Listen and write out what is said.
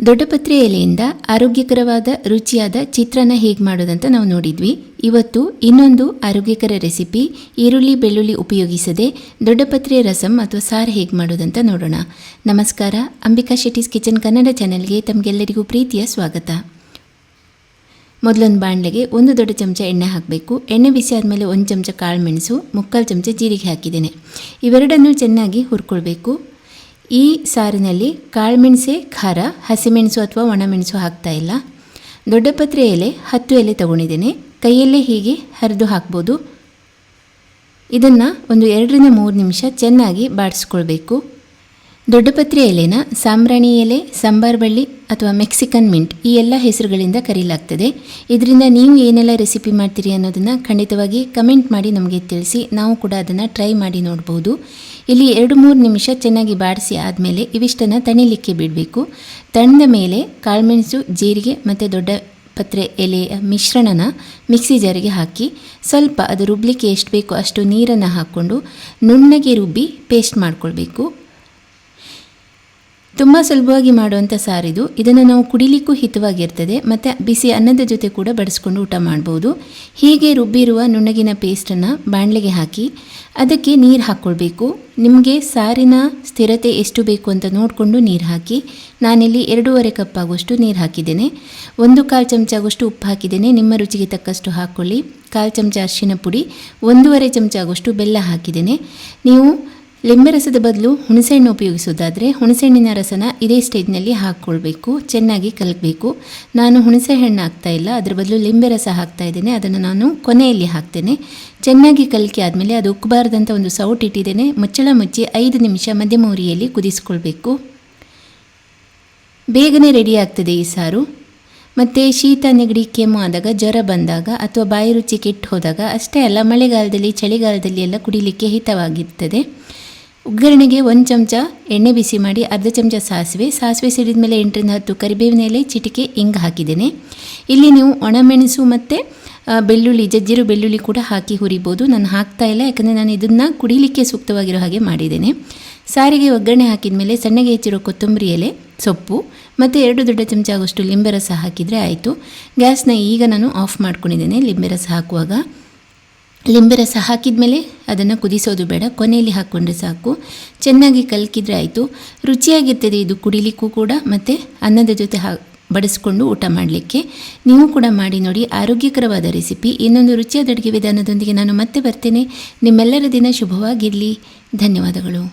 ದೊಡ್ಡಪತ್ರೆ ಎಲೆಯಿಂದ ಆರೋಗ್ಯಕರವಾದ ರುಚಿಯಾದ ಚಿತ್ರಾನ್ನ ಹೇಗೆ ಮಾಡೋದಂತ ನಾವು ನೋಡಿದ್ವಿ. ಇವತ್ತು ಇನ್ನೊಂದು ಆರೋಗ್ಯಕರ ರೆಸಿಪಿ ಈರುಳ್ಳಿ ಬೆಳ್ಳುಳ್ಳಿ ಉಪಯೋಗಿಸದೆ ದೊಡ್ಡಪತ್ರೆ ರಸಂ ಅಥವಾ ಸಾರು ಹೇಗೆ ಮಾಡೋದಂತ ನೋಡೋಣ. ನಮಸ್ಕಾರ, ಅಂಬಿಕಾ ಶೆಟ್ಟೀಸ್ ಕಿಚನ್ ಕನ್ನಡ ಚಾನೆಲ್ಗೆ ತಮಗೆಲ್ಲರಿಗೂ ಪ್ರೀತಿಯ ಸ್ವಾಗತ. ಮೊದಲೊಂದು ಬಾಣಲೆಗೆ 1 ದೊಡ್ಡ ಚಮಚ ಎಣ್ಣೆ ಹಾಕಬೇಕು. ಎಣ್ಣೆ ಬಿಸಿ ಆದಮೇಲೆ 1 ಚಮಚ ಕಾಳು ಮೆಣಸು, 3/4 ಚಮಚ ಜೀರಿಗೆ ಹಾಕಿದ್ದೇನೆ. ಇವೆರಡನ್ನು ಚೆನ್ನಾಗಿ ಹುರ್ಕೊಳ್ಬೇಕು. ಈ ಸಾರಿನಲ್ಲಿ ಕಾಳುಮೆಣಸೆ ಖಾರ, ಹಸಿಮೆಣಸು ಅಥವಾ ಒಣಮೆಣಸು ಹಾಕ್ತಾ ಇಲ್ಲ. ದೊಡ್ಡಪತ್ರೆ ಎಲೆ 10 ಎಲೆ ತಗೊಂಡಿದ್ದೇನೆ. ಕೈಯಲ್ಲೇ ಹೀಗೆ ಹರಿದು ಹಾಕ್ಬೋದು. ಇದನ್ನು ಒಂದು 2-3 ನಿಮಿಷ ಚೆನ್ನಾಗಿ ಬಾಡಿಸ್ಕೊಳ್ಬೇಕು. ದೊಡ್ಡಪತ್ರೆ ಎಲೆನ ಸಾಂಬ್ರಾಣಿ ಎಲೆ, ಸಾಂಬಾರ್ ಬಳ್ಳಿ ಅಥವಾ ಮೆಕ್ಸಿಕನ್ ಮಿಂಟ್ ಈ ಎಲ್ಲ ಹೆಸರುಗಳಿಂದ ಕರೀಲಾಗ್ತದೆ. ಇದರಿಂದ ನೀವು ಏನೆಲ್ಲ ರೆಸಿಪಿ ಮಾಡ್ತೀರಿ ಅನ್ನೋದನ್ನು ಖಂಡಿತವಾಗಿ ಕಮೆಂಟ್ ಮಾಡಿ ನಮಗೆ ತಿಳಿಸಿ. ನಾವು ಕೂಡ ಅದನ್ನು ಟ್ರೈ ಮಾಡಿ ನೋಡ್ಬೋದು. ಇಲ್ಲಿ 2-3 ನಿಮಿಷ ಚೆನ್ನಾಗಿ ಬಾಡಿಸಿ ಆದಮೇಲೆ ಇವಿಷ್ಟನ್ನು ತಣಿಲಿಕ್ಕೆ ಬಿಡಬೇಕು. ತಣ್ಣದ ಮೇಲೆ ಕಾಳುಮೆಣಸು, ಜೀರಿಗೆ ಮತ್ತು ದೊಡ್ಡಪತ್ರೆ ಎಲೆಯ ಮಿಶ್ರಣನ ಮಿಕ್ಸಿ ಜಾರಿಗೆ ಹಾಕಿ ಸ್ವಲ್ಪ ಅದು ರುಬ್ಲಿಕ್ಕೆ ಎಷ್ಟು ಬೇಕೋ ಅಷ್ಟು ನೀರನ್ನು ಹಾಕ್ಕೊಂಡು ನುಣ್ಣಗೆ ರುಬ್ಬಿ ಪೇಸ್ಟ್ ಮಾಡ್ಕೊಳ್ಬೇಕು. ತುಂಬ ಸುಲಭವಾಗಿ ಮಾಡುವಂಥ ಸಾರಿದು. ಇದನ್ನು ನಾವು ಕುಡಿಲಿಕ್ಕೂ ಹಿತವಾಗಿರ್ತದೆ ಮತ್ತು ಬಿಸಿ ಅನ್ನದ ಜೊತೆ ಕೂಡ ಬಡಿಸ್ಕೊಂಡು ಊಟ ಮಾಡ್ಬೋದು. ಹೀಗೆ ರುಬ್ಬಿರುವ ನುಣ್ಣಗಿನ ಪೇಸ್ಟನ್ನು ಬಾಣಲೆಗೆ ಹಾಕಿ ಅದಕ್ಕೆ ನೀರು ಹಾಕ್ಕೊಳ್ಬೇಕು. ನಿಮಗೆ ಸಾರಿನ ಸ್ಥಿರತೆ ಎಷ್ಟು ಬೇಕು ಅಂತ ನೋಡಿಕೊಂಡು ನೀರು ಹಾಕಿ. ನಾನಿಲ್ಲಿ 2.5 ಕಪ್ ಆಗುವಷ್ಟು ನೀರು ಹಾಕಿದ್ದೇನೆ. 1/4 ಚಮಚ ಆಗುವಷ್ಟು ಉಪ್ಪು ಹಾಕಿದ್ದೇನೆ. ನಿಮ್ಮ ರುಚಿಗೆ ತಕ್ಕಷ್ಟು ಹಾಕ್ಕೊಳ್ಳಿ. 1/4 ಚಮಚ ಅರಿಶಿನ ಪುಡಿ, 1.5 ಚಮಚ ಆಗುವಷ್ಟು ಬೆಲ್ಲ ಹಾಕಿದ್ದೇನೆ. ನೀವು ಲಿಂಬೆ ರಸದ ಬದಲು ಹುಣಸೆಹಣ್ಣು ಉಪಯೋಗಿಸೋದಾದರೆ ಹುಣಸೆಹಣ್ಣಿನ ರಸನ ಇದೇ ಸ್ಟೇಜ್ನಲ್ಲಿ ಹಾಕ್ಕೊಳ್ಬೇಕು. ಚೆನ್ನಾಗಿ ಕಲಕಬೇಕು. ನಾನು ಹುಣಸೆಹಣ್ಣು ಹಾಕ್ತಾ ಇಲ್ಲ, ಅದರ ಬದಲು ಲಿಂಬೆ ರಸ ಹಾಕ್ತಾ ಇದ್ದೇನೆ. ಅದನ್ನು ನಾನು ಕೊನೆಯಲ್ಲಿ ಹಾಕ್ತೇನೆ. ಚೆನ್ನಾಗಿ ಕಲಕಿ ಆದಮೇಲೆ ಅದು ಉಕ್ಕಬಾರ್ದಂತ ಒಂದು ಸೌಟ್ ಇಟ್ಟಿದ್ದೇನೆ. ಮುಚ್ಚಳ ಮುಚ್ಚಿ 5 ನಿಮಿಷ ಮಧ್ಯಮ ಉರಿಯಲ್ಲಿ ಕುದಿಸ್ಕೊಳ್ಬೇಕು. ಬೇಗನೆ ರೆಡಿ ಆಗ್ತದೆ ಈ ಸಾರು. ಮತ್ತು ಶೀತ, ನೆಗಡಿ, ಕೆಮ್ಮು ಆದಾಗ, ಜ್ವರ ಬಂದಾಗ ಅಥವಾ ಬಾಯಿ ರುಚಿ ಕೆಟ್ಟು ಹೋದಾಗ ಅಷ್ಟೇ ಅಲ್ಲ, ಮಳೆಗಾಲದಲ್ಲಿ ಚಳಿಗಾಲದಲ್ಲಿ ಎಲ್ಲ ಕುಡಿಲಿಕ್ಕೆ ಹಿತವಾಗಿರ್ತದೆ. ಒಗ್ಗರಣೆಗೆ 1 ಚಮಚ ಎಣ್ಣೆ ಬಿಸಿ ಮಾಡಿ, 1/2 ಚಮಚ ಸಾಸಿವೆ ಸಿಡಿದ ಮೇಲೆ 8-10 ಕರಿಬೇವಿನ ಎಲೆ, ಚಿಟಿಕೆ ಇಂಗು ಹಾಕಿದ್ದೇನೆ. ಇಲ್ಲಿ ನೀವು ಒಣಮೆಣಸು ಮತ್ತು ಬೆಳ್ಳುಳ್ಳಿ, ಜಜ್ಜಿರು ಬೆಳ್ಳುಳ್ಳಿ ಕೂಡ ಹಾಕಿ ಹುರಿಬೋದು. ನಾನು ಹಾಕ್ತಾ ಇಲ್ಲ, ಯಾಕಂದರೆ ನಾನು ಇದನ್ನು ಕುಡಿಲಿಕ್ಕೆ ಸೂಕ್ತವಾಗಿರೋ ಹಾಗೆ ಮಾಡಿದ್ದೇನೆ. ಸಾರಿಗೆ ಒಗ್ಗರಣೆ ಹಾಕಿದ ಮೇಲೆ ಸಣ್ಣಗೆ ಹೆಚ್ಚಿರೋ ಕೊತ್ತಂಬರಿ ಎಲೆ, ಸೊಪ್ಪು ಮತ್ತು 2 ದೊಡ್ಡ ಚಮಚ ಆಗೋಷ್ಟು ಲಿಂಬೆ ರಸ ಹಾಕಿದರೆ ಆಯಿತು. ಗ್ಯಾಸ್ನ ಈಗ ನಾನು ಆಫ್ ಮಾಡ್ಕೊಂಡಿದ್ದೇನೆ. ಲಿಂಬೆ ರಸ ಹಾಕುವಾಗ ಲಿಂಬೆ ರಸ ಹಾಕಿದ ಮೇಲೆ ಅದನ್ನು ಕುದಿಸೋದು ಬೇಡ, ಕೊನೆಯಲ್ಲಿ ಹಾಕ್ಕೊಂಡ್ರೆ ಸಾಕು. ಚೆನ್ನಾಗಿ ಕಲಕಿದ್ರೆ ಆಯಿತು. ರುಚಿಯಾಗಿರ್ತದೆ ಇದು ಕುಡಿಲಿಕ್ಕೂ ಕೂಡ ಮತ್ತು ಅನ್ನದ ಜೊತೆ ಬಡಿಸ್ಕೊಂಡು ಊಟ ಮಾಡಲಿಕ್ಕೆ. ನೀವು ಕೂಡ ಮಾಡಿ ನೋಡಿ. ಆರೋಗ್ಯಕರವಾದ ರೆಸಿಪಿ. ಇನ್ನೊಂದು ರುಚಿಯಾದ ಅಡುಗೆ ವಿಧಾನದೊಂದಿಗೆ ನಾನು ಮತ್ತೆ ಬರ್ತೇನೆ. ನಿಮ್ಮೆಲ್ಲರ ದಿನ ಶುಭವಾಗಿರಲಿ. ಧನ್ಯವಾದಗಳು.